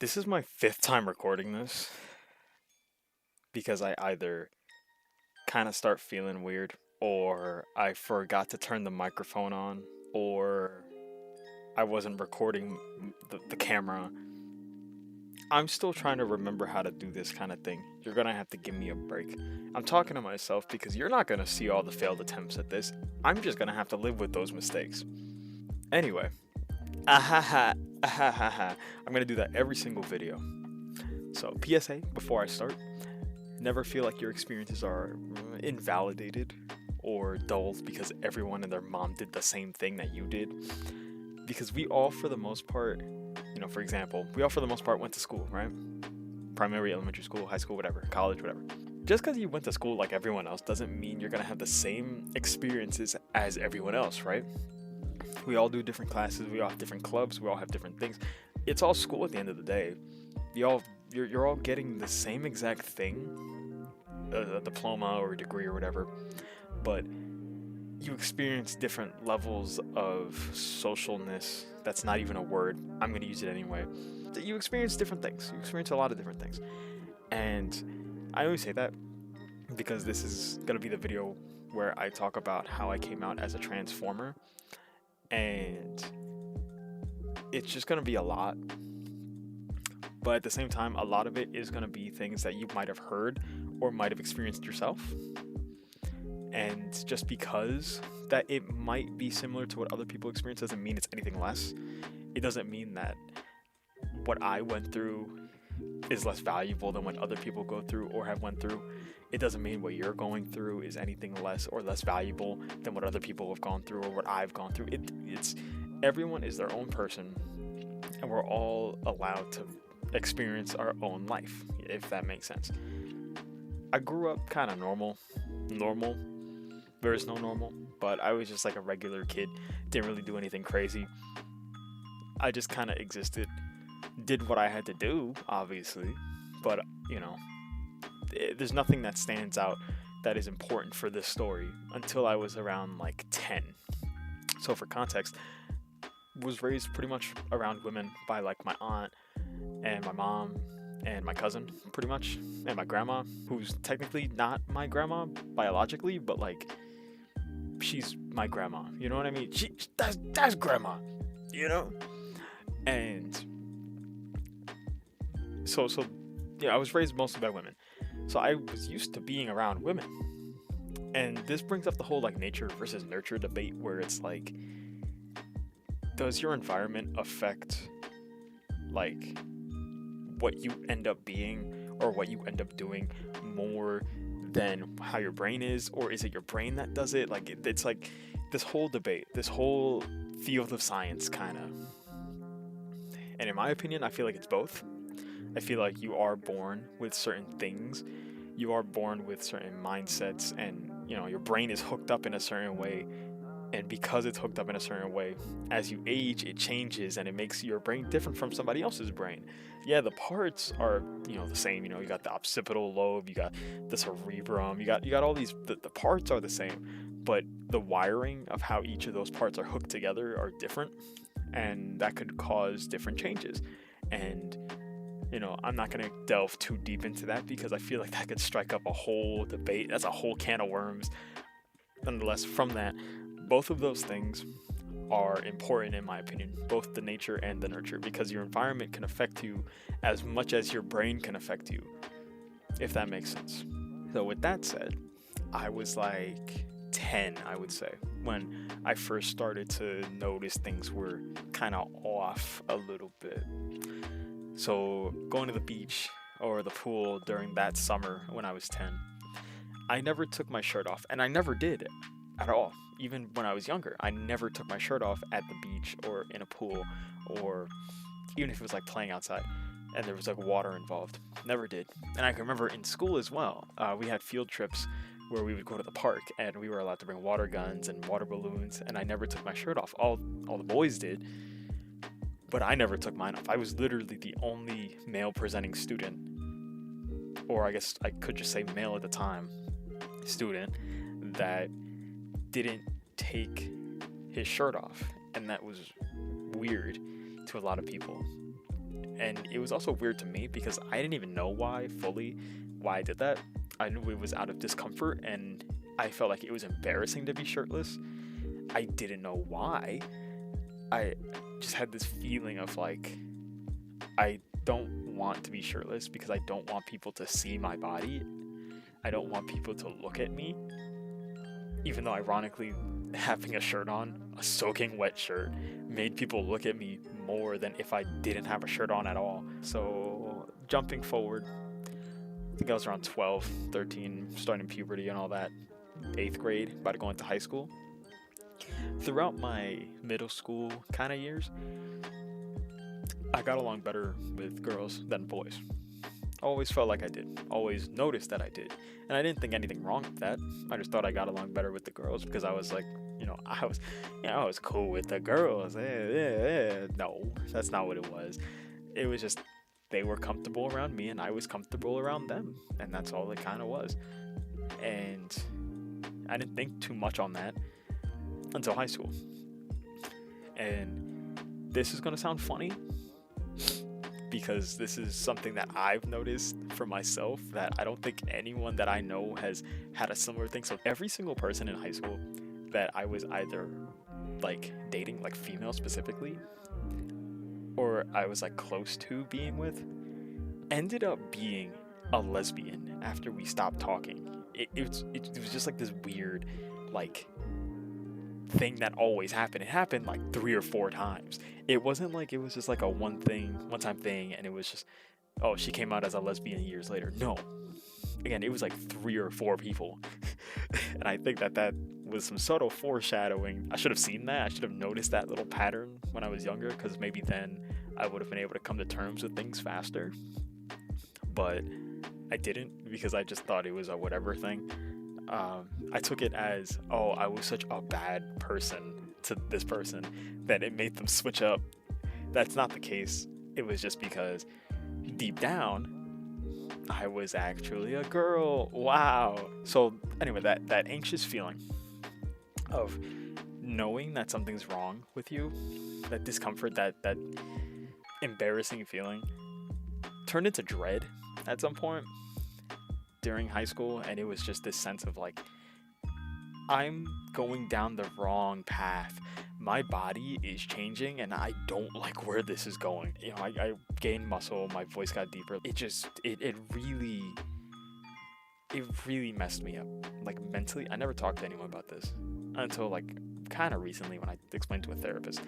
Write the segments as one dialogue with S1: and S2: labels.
S1: This is my fifth time recording this because I either kind of start feeling weird or I forgot to turn the microphone on or I wasn't recording the camera. I'm still trying to remember how to do this kind of thing. You're gonna have to give me a break. I'm talking to myself because you're not gonna see all the failed attempts at this. I'm just gonna have to live with those mistakes. Anyway, ahaha, ahaha. I'm gonna do that every single video. So, PSA before I start, never feel like your experiences are invalidated or dulled because everyone and their mom did the same thing that you did. Because we all, for the most part, for example, we all, for the most part, went to school, right? Primary, elementary school, high school, whatever, college, whatever. Just because you went to school like everyone else doesn't mean you're going to have the same experiences as everyone else, right? We all do different classes, we all have different clubs, we all have different things. It's all school at the end of the day. You're all getting the same exact thing, a diploma or a degree or whatever, but you experience different levels of socialness. That's not even a word. I'm going to use it anyway. You experience different things. You experience a lot of different things. And I always say that because this is going to be the video where I talk about how I came out as a transformer. And it's just going to be a lot. But at the same time, a lot of it is going to be things that you might have heard or might have experienced yourself. And just because that it might be similar to what other people experience doesn't mean it's anything less. It doesn't mean that what I went through is less valuable than what other people go through or have went through. It doesn't mean what you're going through is anything less or less valuable than what other people have gone through or what I've gone through. It's everyone is their own person, and we're all allowed to experience our own life, if that makes sense. I grew up kind of normal. There's no normal, but I was just like a regular kid, didn't really do anything crazy. I just kind of existed, did what I had to do, obviously, but there's nothing that stands out that is important for this story until I was around like 10. So for context, was raised pretty much around women by like my aunt and my mom and my cousin, pretty much, and my grandma, who's technically not my grandma biologically, but like she's my grandma. You know what I mean? That's grandma. And so I was raised mostly by women, so I was used to being around women. And this brings up the whole like nature versus nurture debate, where it's like, does your environment affect like what you end up being or what you end up doing more than how your brain is, or is it your brain that does it? Like it's like this whole debate, this whole field of science kind of. And in my opinion, I feel like it's both. I feel like you are born with certain things, you are born with certain mindsets, and your brain is hooked up in a certain way. And because it's hooked up in a certain way, as you age, it changes and it makes your brain different from somebody else's brain. Yeah, the parts are, the same. You got the occipital lobe, you got the cerebrum, you got all these, the parts are the same, but the wiring of how each of those parts are hooked together are different, and that could cause different changes. And, I'm not going to delve too deep into that because I feel like that could strike up a whole debate. That's a whole can of worms. Nonetheless, from that, both of those things are important in my opinion, both the nature and the nurture, because your environment can affect you as much as your brain can affect you, if that makes sense. So with that said, I was like 10, I would say, when I first started to notice things were kind of off a little bit. So going to the beach or the pool during that summer when I was 10, I never took my shirt off, and I never did at all. Even when I was younger, I never took my shirt off at the beach or in a pool, or even if it was like playing outside and there was like water involved. Never did. And I can remember in school as well, we had field trips where we would go to the park and we were allowed to bring water guns and water balloons, and I never took my shirt off. All the boys did, but I never took mine off. I was literally the only male presenting student, or I guess I could just say male at the time, student, that didn't take his shirt off, and that was weird to a lot of people. And it was also weird to me because I didn't even know why I did that. I knew it was out of discomfort, and I felt like it was embarrassing to be shirtless. I didn't know why. I just had this feeling of like, I don't want to be shirtless because I don't want people to see my body. I don't want people to look at me. Even though, ironically, having a shirt on, a soaking wet shirt, made people look at me more than if I didn't have a shirt on at all. So, jumping forward, I think I was around 12, 13, starting puberty and all that, 8th grade, about to go into high school. Throughout my middle school kind of years, I got along better with girls than boys. Always felt like I did. Always noticed that I did. And I didn't think anything wrong with that. I just thought I got along better with the girls because I was like, I was cool with the girls. No, that's not what it was. It was just they were comfortable around me and I was comfortable around them. And that's all it kind of was. And I didn't think too much on that until high school. And this is going to sound funny, because this is something that I've noticed for myself that I don't think anyone that I know has had a similar thing. So every single person in high school that I was either like dating, like female specifically, or I was like close to being with, ended up being a lesbian after we stopped talking. It was just like this weird like thing that always happened. It happened like 3 or 4 times. It wasn't like it was just like a one-time thing and it was just, oh, she came out as a lesbian years later. No. Again, it was like 3 or 4 people. And I think that was some subtle foreshadowing. I should have seen that. I should have noticed that little pattern when I was younger, because maybe then I would have been able to come to terms with things faster. But I didn't, because I just thought it was a whatever thing. I took it as, oh, I was such a bad person to this person that it made them switch up. That's not the case. It was just because deep down, I was actually a girl. Wow. So anyway, that anxious feeling of knowing that something's wrong with you, that discomfort, that embarrassing feeling, turned into dread at some point during high school. And it was just this sense of like, I'm going down the wrong path. My body is changing and I don't like where this is going. You know, I gained muscle, my voice got deeper. It really messed me up. Like mentally, I never talked to anyone about this until like kind of recently when I explained to a therapist.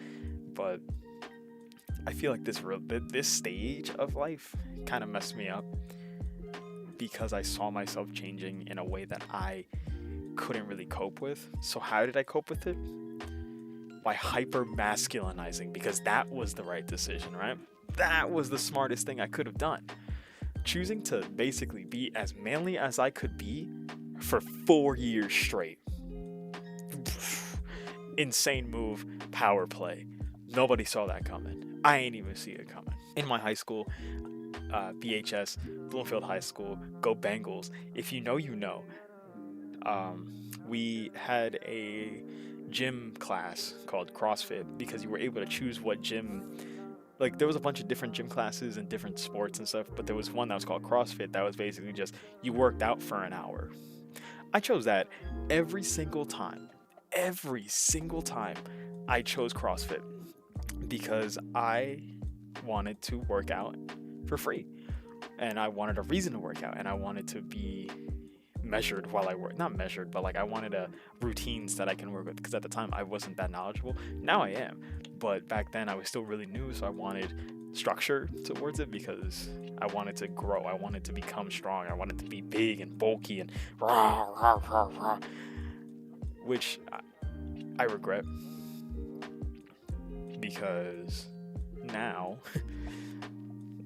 S1: But I feel like this stage of life kind of messed me up because I saw myself changing in a way that I couldn't really cope with. So how did I cope with it? By hyper masculinizing, because that was the right decision, right? That was the smartest thing I could have done. Choosing to basically be as manly as I could be for 4 years straight. Insane move, power play. Nobody saw that coming. I ain't even see it coming. In my high school, BHS, Bloomfield High School, go Bengals. If you know, you know. We had a gym class called CrossFit because you were able to choose what gym. Like, there was a bunch of different gym classes and different sports and stuff, but there was one that was called CrossFit that was basically just you worked out for an hour. I chose that every single time. Every single time I chose CrossFit because I wanted to work out for free. And I wanted a reason to work out, and I wanted to be measured while I work. Not measured, but like I wanted routines that I can work with, because at the time I wasn't that knowledgeable. Now I am, but back then I was still really new, so I wanted structure towards it because I wanted to grow. I wanted to become strong. I wanted to be big and bulky and rah, rah, rah, rah, which I regret, because now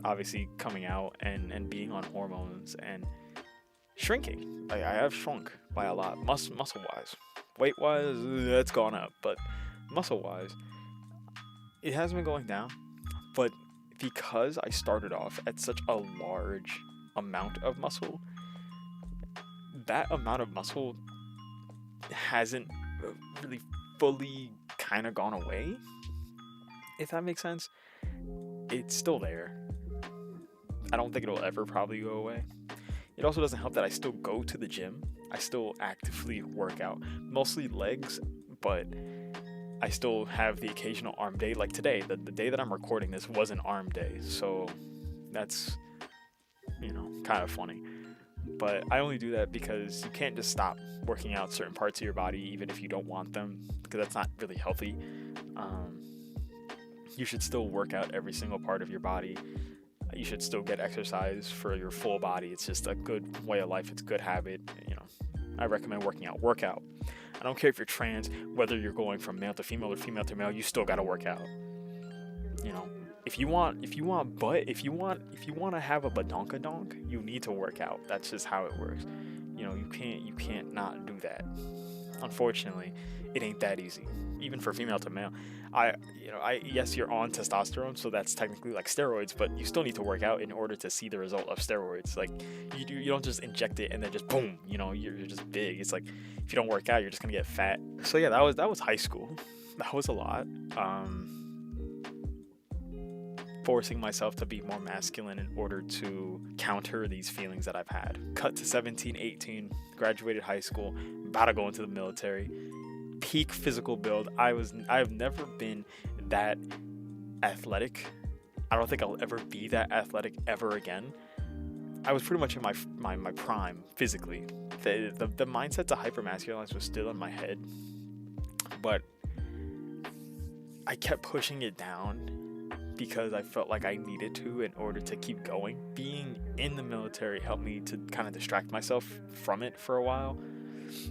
S1: obviously coming out and being on hormones and shrinking, I have shrunk by a lot, muscle wise. Weight wise, it's gone up, but muscle wise, it has been going down. But because I started off at such a large amount of muscle, that amount of muscle hasn't really fully kind of gone away, if that makes sense. It's still there, I don't think it'll ever probably go away. It also doesn't help that I still go to the gym. I still actively work out, mostly legs, but I still have the occasional arm day. Like today, the day that I'm recording this was an arm day, so that's, kind of funny. But I only do that because you can't just stop working out certain parts of your body even if you don't want them, because that's not really healthy. Um, you should still work out every single part of your body. You should still get exercise for your full body. It's just a good way of life. It's a good habit. I recommend working out. Work out. I don't care if you're trans, whether you're going from male to female or female to male, you still gotta work out. You know, if you want butt, if you want to have a badonkadonk, you need to work out. That's just how it works. You can't not do that. Unfortunately, it ain't that easy. Even for female to male, yes, you're on testosterone, so that's technically like steroids, but you still need to work out in order to see the result of steroids. Like you don't just inject it and then just boom, you're just big. It's like if you don't work out, you're just gonna get fat. So yeah, that was high school. That was a lot. Forcing myself to be more masculine in order to counter these feelings that I've had. Cut to 17, 18, graduated high school, about to go into the military. Peak physical build. I've never been that athletic. I don't think I'll ever be that athletic ever again. I was pretty much in my prime physically. The mindset to hypermasculinize was still in my head, but I kept pushing it down because I felt like I needed to in order to keep going. Being in the military helped me to kind of distract myself from it for a while,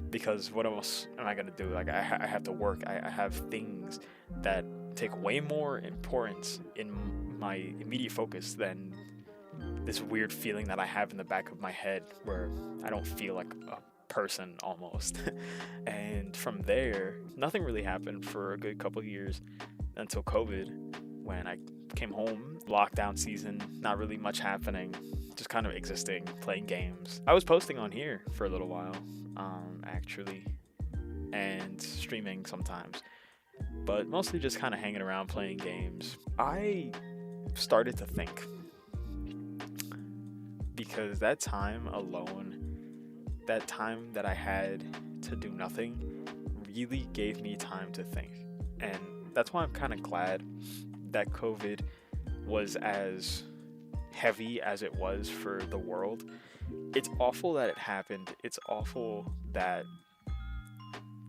S1: because what else am I going to do? Like I have to work. I have things that take way more importance in my immediate focus than this weird feeling that I have in the back of my head where I don't feel like a person almost. And from there, nothing really happened for a good couple of years until COVID, when I came home. Lockdown season, not really much happening, just kind of existing, playing games. I was posting on here for a little while, actually, and streaming sometimes, but mostly just kind of hanging around playing games. I started to think, because that time alone, that time that I had to do nothing, really gave me time to think. And that's why I'm kind of glad that COVID was as heavy as it was for the world. It's awful that it happened. It's awful that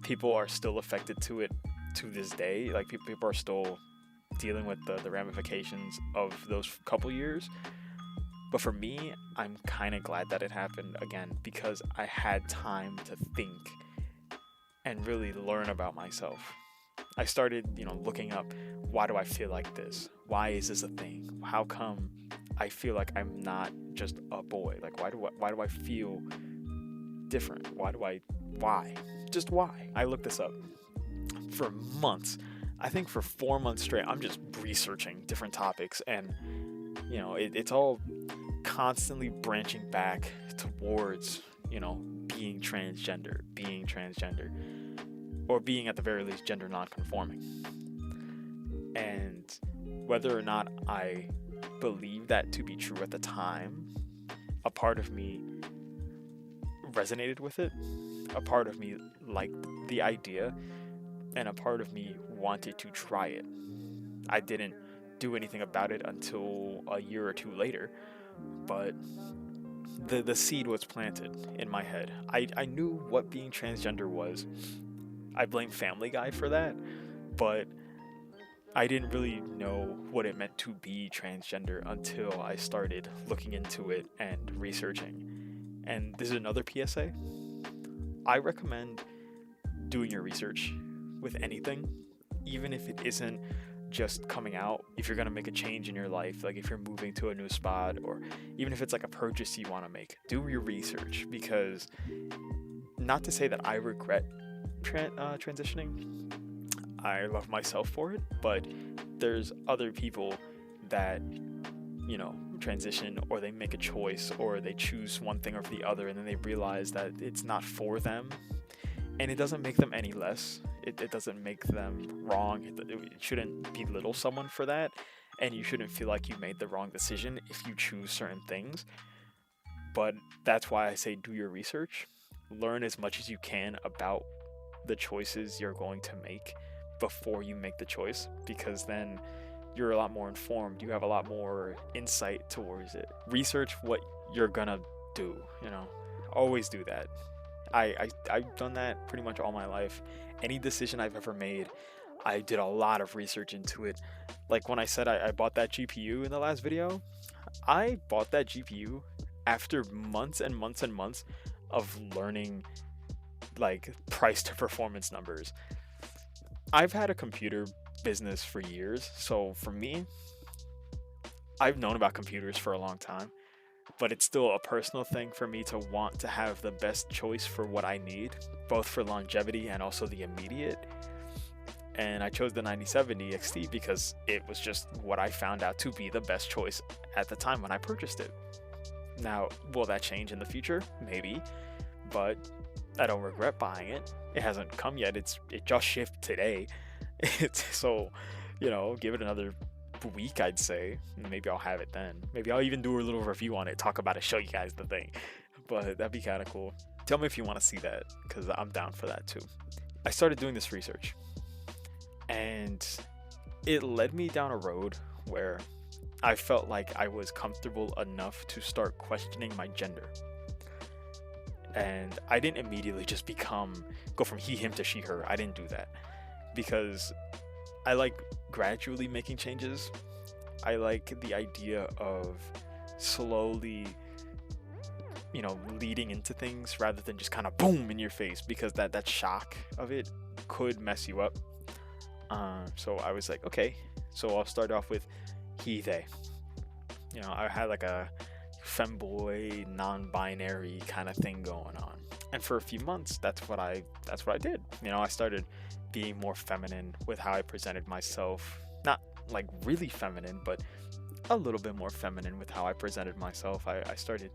S1: people are still affected to it to this day. Like people are still dealing with the ramifications of those couple years. But for me, I'm kind of glad that it happened again, because I had time to think and really learn about myself. I started, looking up, why do I feel like this? Why is this a thing? How come I feel like I'm not just a boy? Like, why do I feel different? Why? Just why? I looked this up for months. I think for 4 months straight, I'm just researching different topics, and it's all constantly branching back towards, being transgender, or being, at the very least, gender non-conforming. And whether or not I believe that to be true at the time, a part of me resonated with it, a part of me liked the idea, and a part of me wanted to try it. I didn't do anything about it until a year or two later, but the seed was planted in my head. I knew what being transgender was. I blame Family Guy for that, but I didn't really know what it meant to be transgender until I started looking into it and researching. And this is another PSA. I recommend doing your research with anything, even if it isn't just coming out. If you're going to make a change in your life, like if you're moving to a new spot, or even if it's like a purchase you want to make, do your research. Because, not to say that I regret transitioning, I love myself for it, but there's other people that transition, or they make a choice, or they choose one thing over the other, and then they realize that it's not for them, and it doesn't make them any less. It doesn't make them wrong. It shouldn't belittle someone for that. and you shouldn't feel like you made the wrong decision if you choose certain things. But that's why I say do your research, learn as much as you can about the choices you're going to make before you make the choice, because then you're a lot more informed. You have a lot more insight towards it. Research what you're gonna do, you know. Always do that. I've done that pretty much all my life. Any decision I've ever made, I did a lot of research into it. Like when I said I bought that GPU in the last video, I bought that GPU after months and months and months of learning like price to performance numbers. I've had a computer business for years, so for me, I've known about computers for a long time, but it's still a personal thing for me to want to have the best choice for what I need, both for longevity and also the immediate. And I chose the 9070 XT because it was just what I found out to be the best choice at the time when I purchased it. Now, will that change in the future? Maybe, but I don't regret buying it. It hasn't come yet. It just shipped today. So, give it another week, I'd say. Maybe I'll have it then. Maybe I'll even do a little review on it, talk about it, show you guys the thing. But that'd be kind of cool. Tell me if you want to see that, because I'm down for that too. I started doing this research, and it led me down a road where I felt like I was comfortable enough to start questioning my gender. And I didn't immediately just go from he, him to she, her. I didn't do that, because I like gradually making changes. I like the idea of slowly, leading into things rather than just kind of boom in your face, because that shock of it could mess you up. So I was like, okay, so I'll start off with he, they. I had like a femboy, non-binary kind of thing going on, and for a few months, that's what I did. I started being more feminine with how I presented myself. Not like really feminine, but a little bit more feminine with how I presented myself. I started,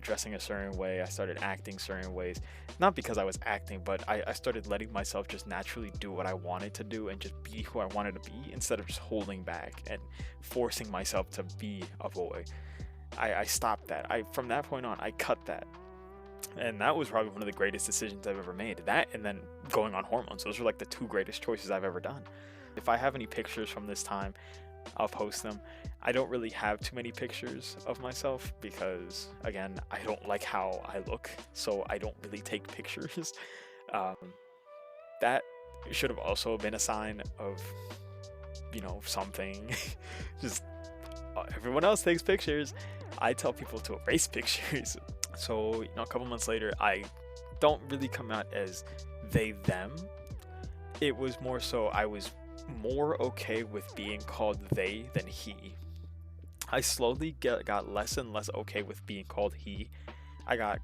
S1: dressing a certain way. I started acting certain ways. Not because I was acting, but I started letting myself just naturally do what I wanted to do and just be who I wanted to be, instead of just holding back and forcing myself to be a boy. I stopped that. From that point on, I cut that. And that was probably one of the greatest decisions I've ever made. That, and then going on hormones. Those are like the two greatest choices I've ever done. If I have any pictures from this time, I'll post them. I don't really have too many pictures of myself because, again, I don't like how I look, so I don't really take pictures. That should have also been a sign of, something. Just everyone else takes pictures. I tell people to erase pictures. So, a couple months later, I don't really come out as they, them. It was more so I was more okay with being called they than he. I slowly got less and less okay with being called he. I got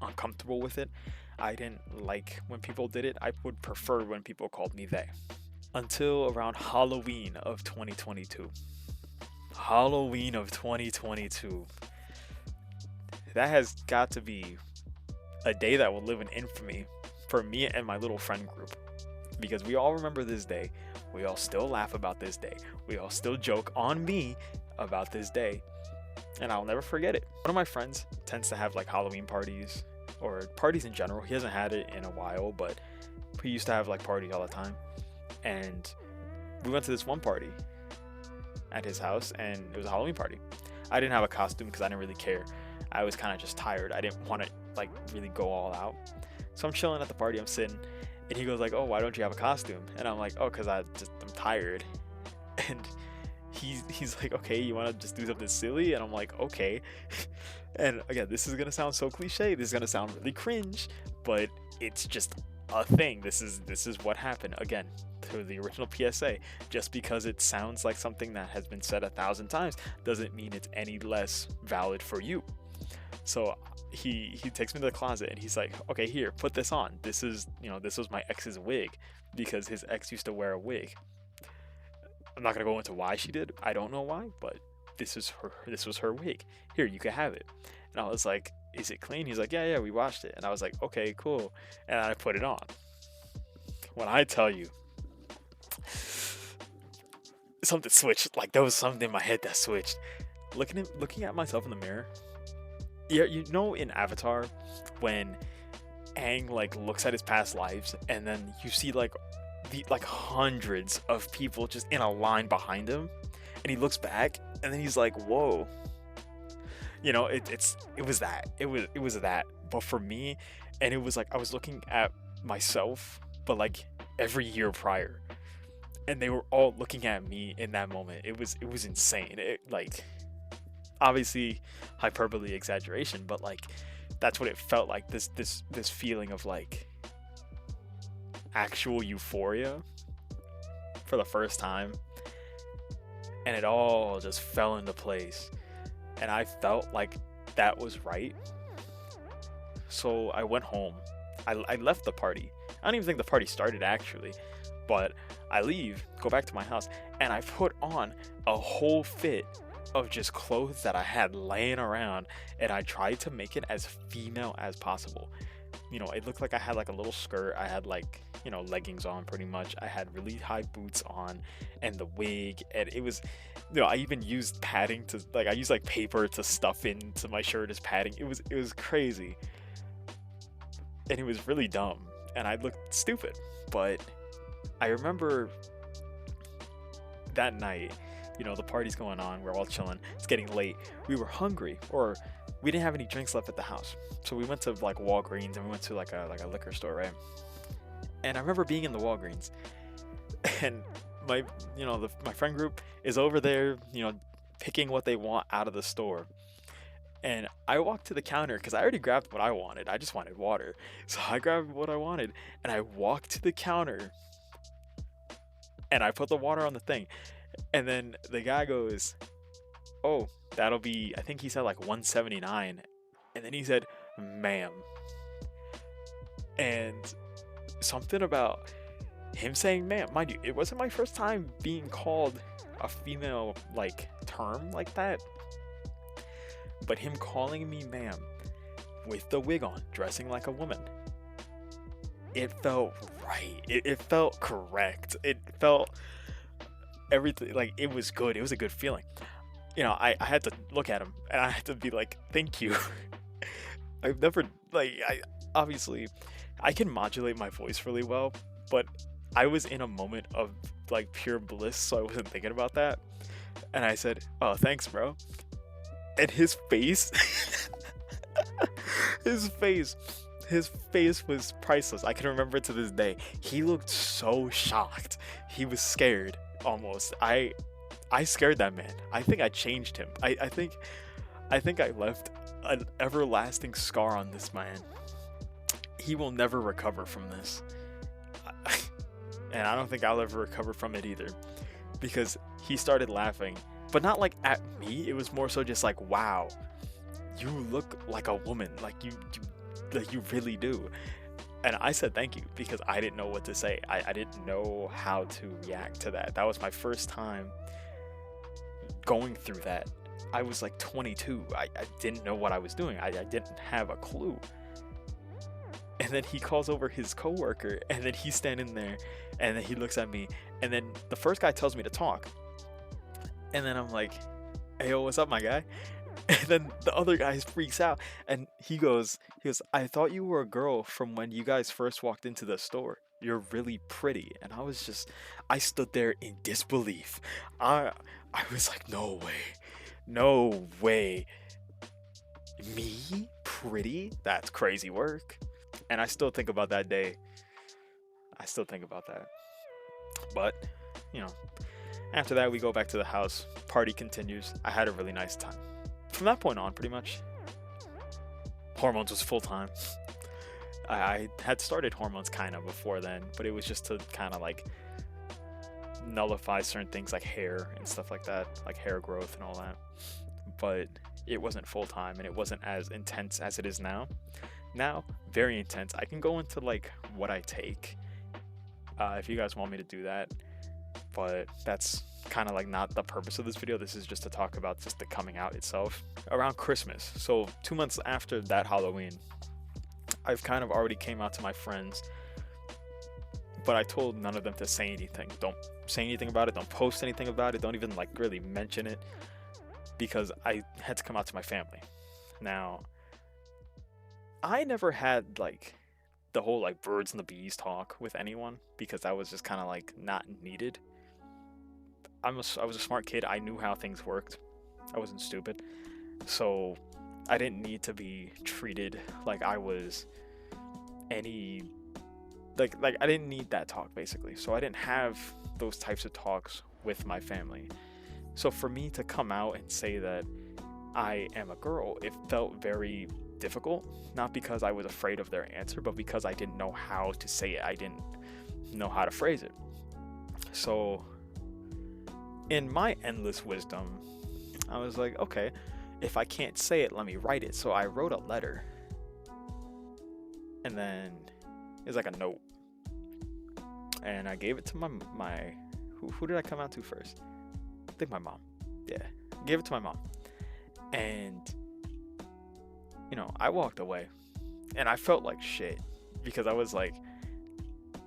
S1: uncomfortable with it. I didn't like when people did it. I would prefer when people called me they. Until around Halloween of 2022. Halloween of 2022. That has got to be a day that will live in infamy for me and my little friend group, because we all remember this day. We all still laugh about this day. We all still joke on me about this day, and I'll never forget it. One of my friends tends to have like Halloween parties, or parties in general. He hasn't had it in a while, but he used to have like parties all the time. And we went to this one party at his house, and it was a Halloween party. I didn't have a costume because I didn't really care. I was kind of just tired. I didn't want to like really go all out. So I'm chilling at the party. I'm sitting, and he goes like, "Oh, why don't you have a costume?" And I'm like, "Oh, because I'm tired." And he's like, "Okay, you want to just do something silly?" And I'm like, "Okay." And again, this is gonna sound so cliche. This is gonna sound really cringe, but it's just a thing. This is what happened. Again, to the original PSA, just because it sounds like something that has been said 1,000 times doesn't mean it's any less valid for you. So he takes me to the closet and he's like, "Okay, here, put this on. This is, this was my ex's wig, because his ex used to wear a wig." I'm not gonna go into why she did. I don't know why, but this was her wig. Here, you can have it. And I was like, "Is it clean?" He's like, yeah, we washed it." And I was like, "Okay, cool." And I put it on. When I tell you, something switched. Like there was something in my head that switched. Looking at myself in the mirror. Yeah, you know in Avatar when Aang like looks at his past lives and then you see like the like hundreds of people just in a line behind him, and he looks back and then he's like, whoa. You know, it was that. It was that. But for me, and it was like I was looking at myself, but like every year prior. And they were all looking at me in that moment. It was insane. It like obviously hyperbole exaggeration, but like that's what it felt like, this feeling of like actual euphoria for the first time, and it all just fell into place, and I felt like that was right. So I went home. I left the party. I don't even think the party started actually, but I leave, go back to my house, and I put on a whole fit of just clothes that I had laying around, and I tried to make it as female as possible. You know, it looked like I had like a little skirt. I had like, you know, leggings on pretty much. I had really high boots on and the wig, and it was, you know, I even used padding to like, I used like paper to stuff into my shirt as padding. It was crazy. And it was really dumb, and I looked stupid. But I remember that night, you know, the party's going on, we're all chilling, it's getting late, we were hungry, or we didn't have any drinks left at the house, so we went to like Walgreens, and we went to like a liquor store, right? And I remember being in the Walgreens, and my, you know, my friend group is over there, you know, picking what they want out of the store. And I walked to the counter because I already grabbed what I wanted. I just wanted water. So I grabbed what I wanted and I walked to the counter and I put the water on the thing. And then the guy goes, "Oh, that'll be," I think he said like 179. And then he said, "Ma'am." And something about him saying "ma'am," mind you, it wasn't my first time being called a female like term like that. But him calling me "ma'am" with the wig on, dressing like a woman, it felt right. It felt correct. It felt everything, like it was good. It was a good feeling. You know, I had to look at him and I had to be like, thank you. I've never, like, I obviously, I can modulate my voice really well, but I was in a moment of like pure bliss, so I wasn't thinking about that. And I said, "Oh, thanks, bro." And his face, his face was priceless. I can remember it to this day. He looked so shocked. He was scared almost. I scared that man. I think I changed him. I think I left an everlasting scar on this man. He will never recover from this. And I don't think I'll ever recover from it either. Because he started laughing. But not like at me, it was more so just like, wow, you look like a woman, like you really do. And I said thank you because I didn't know what to say. I didn't know how to react to that. That was my first time going through that. I was like 22. I didn't know what I was doing. I didn't have a clue. And then he calls over his coworker, and then he's standing there, and then he looks at me, and then the first guy tells me to talk. And then I'm like, "Hey, yo, what's up, my guy?" And then the other guy freaks out and he goes, "I thought you were a girl from when you guys first walked into the store. You're really pretty." And I stood there in disbelief. I was like, no way. Me? Pretty? That's crazy work. And I still think about that day. I still think about that. But, you know, after that, we go back to the house. Party continues. I had a really nice time. From that point on, pretty much, hormones was full time. I had started hormones kind of before then, but it was just to kind of like nullify certain things like hair and stuff like that, like hair growth and all that. But it wasn't full time, and it wasn't as intense as it is now. Now, very intense. I can go into like what I take if you guys want me to do that. But that's kind of like not the purpose of this video. This is just to talk about just the coming out itself. Around Christmas, so 2 months after that Halloween, I've kind of already came out to my friends, but I told none of them to say anything. Don't say anything about it. Don't post anything about it. Don't even like really mention it, because I had to come out to my family. Now, I never had like the whole like birds and the bees talk with anyone, because that was just kind of like not needed. I was a smart kid. I knew how things worked. I wasn't stupid. So I didn't need to be treated like I was any like I didn't need that talk basically. So I didn't have those types of talks with my family. So for me to come out and say that I am a girl, it felt very difficult, not because I was afraid of their answer, but because I didn't know how to say it. I didn't know how to phrase it. So in my endless wisdom, I was like, okay, if I can't say it, let me write it. So I wrote a letter, and then it was like a note, and I gave it to my who did I come out to first? I think my mom. Yeah, gave it to my mom, and I walked away, and I felt like shit, because I was like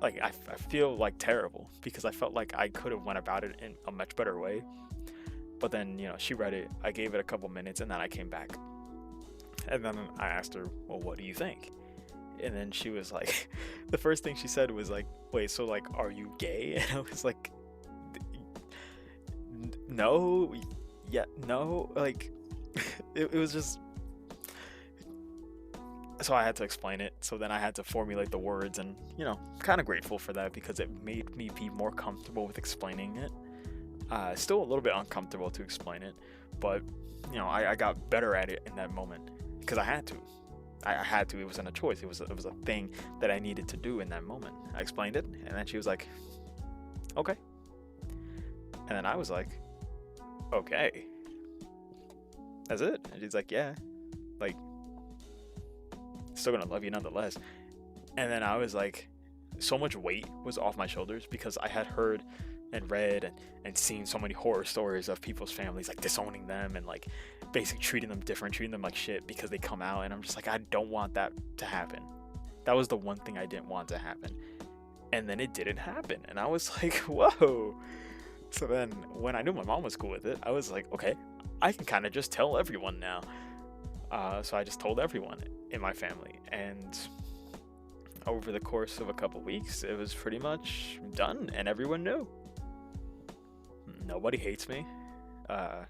S1: I feel like terrible, because I felt like I could have went about it in a much better way. But then, she read it, I gave it a couple minutes, and then I came back. And then I asked her, well, what do you think? And then she was like, the first thing she said was like, wait, so like, are you gay? And I was like, no, yeah, no, like, it was just, so I had to explain it. So then I had to formulate the words, and, kind of grateful for that, because it made me be more comfortable with explaining it. Still a little bit uncomfortable to explain it, but I got better at it in that moment, because I had to. I had to. It wasn't a choice. It was a thing that I needed to do in that moment. I explained it, and then she was like, "Okay," and then I was like, "Okay, that's it." And she's like, "Yeah, like, still gonna love you nonetheless." And then I was like, so much weight was off my shoulders, because I had heard and read and seen so many horror stories of people's families like disowning them, and like basically treating them different, treating them like shit because they come out. And I'm just like, I don't want that to happen. That was the one thing I didn't want to happen. And then it didn't happen, and I was like, whoa. So then when I knew my mom was cool with it, I was like, okay, I can kind of just tell everyone now. So I just told everyone in my family, and over the course of a couple weeks, it was pretty much done, and everyone knew. Nobody hates me. I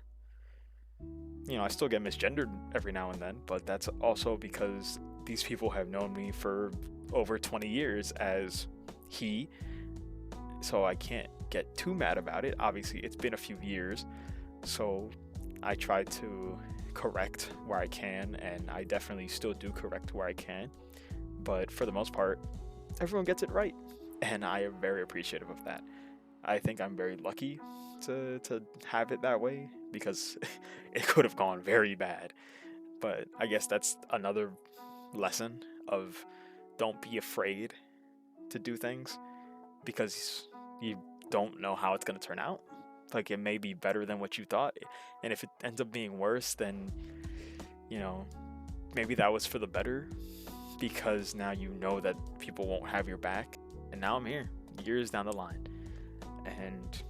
S1: still get misgendered every now and then, but that's also because these people have known me for over 20 years as he, so I can't get too mad about it. Obviously, it's been a few years, so I try to correct where I can, and I definitely still do correct where I can, but for the most part, everyone gets it right, and I am very appreciative of that. I think I'm very lucky to have it that way, because it could have gone very bad. But I guess that's another lesson of, don't be afraid to do things, because you don't know how it's going to turn out. Like, it may be better than what you thought, and if it ends up being worse, then maybe that was for the better, because now you know that people won't have your back. And now I'm here years down the line, and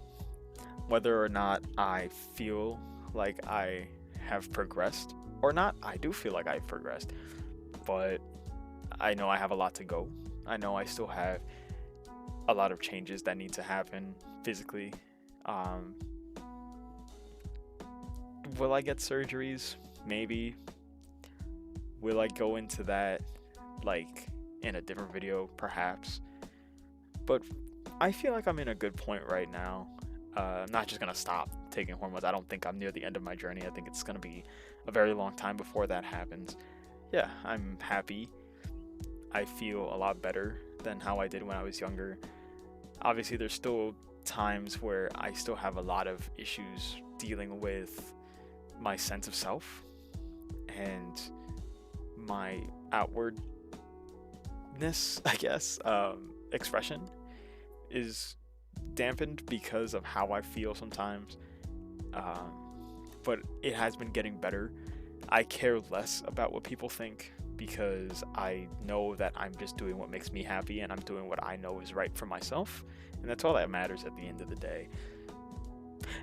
S1: whether or not I feel like I have progressed or not, I do feel like I've progressed, but I know I have a lot to go. I know I still have a lot of changes that need to happen physically. Will I get surgeries? Maybe. Will I go into that like in a different video? Perhaps. But I feel like I'm in a good point right now. I'm not just gonna stop taking hormones. I don't think I'm near the end of my journey. I think it's gonna be a very long time before that happens. Yeah, I'm happy. I feel a lot better than how I did when I was younger. Obviously, there's still times where I still have a lot of issues dealing with my sense of self, and my outwardness, I guess, expression is dampened because of how I feel sometimes. But it has been getting better. I care less about what people think, because I know that I'm just doing what makes me happy and I'm doing what I know is right for myself. And that's all that matters at the end of the day.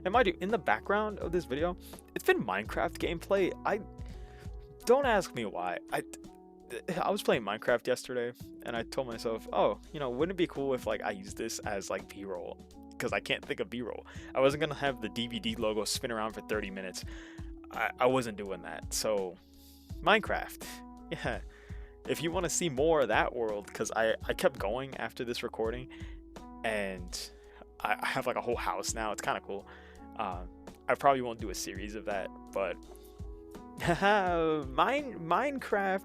S1: And mind you, in the background of this video, it's been Minecraft gameplay. Don't ask me why. I was playing Minecraft yesterday and I told myself, oh, wouldn't it be cool if like I use this as like B-roll? Because I can't think of B-roll. I wasn't gonna have the DVD logo spin around for 30 minutes. I wasn't doing that. So Minecraft, yeah. If you want to see more of that world, because I kept going after this recording, and I have like a whole house now. It's kind of cool. I probably won't do a series of that, but Minecraft.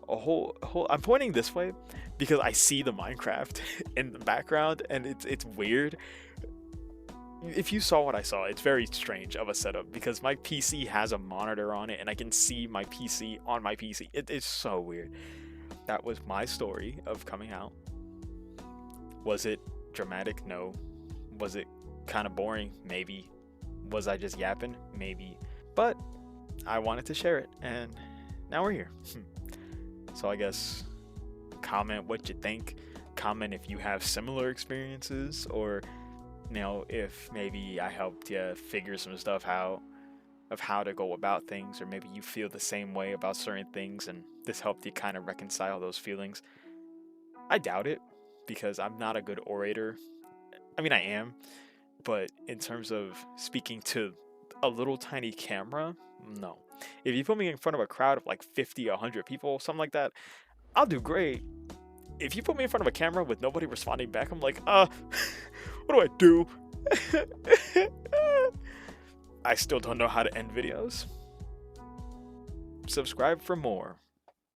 S1: I'm pointing this way because I see the Minecraft in the background, and it's weird. If you saw what I saw, it's very strange of a setup because my PC has a monitor on it and I can see my PC on my PC. It's so weird. That was my story of coming out. Was it dramatic? No. Was it kind of boring? Maybe. Was I just yapping? Maybe. But I wanted to share it, and now we're here. So I guess comment what you think. Comment if you have similar experiences, or if maybe I helped you figure some stuff out of how to go about things, or maybe you feel the same way about certain things and this helped you kind of reconcile those feelings. I doubt it, because I'm not a good orator. I mean, I am, but in terms of speaking to a little tiny camera, no. If you put me in front of a crowd of like 50, 100 people, something like that, I'll do great. If you put me in front of a camera with nobody responding back, I'm like, what do I do? I still don't know how to end videos. Subscribe for more.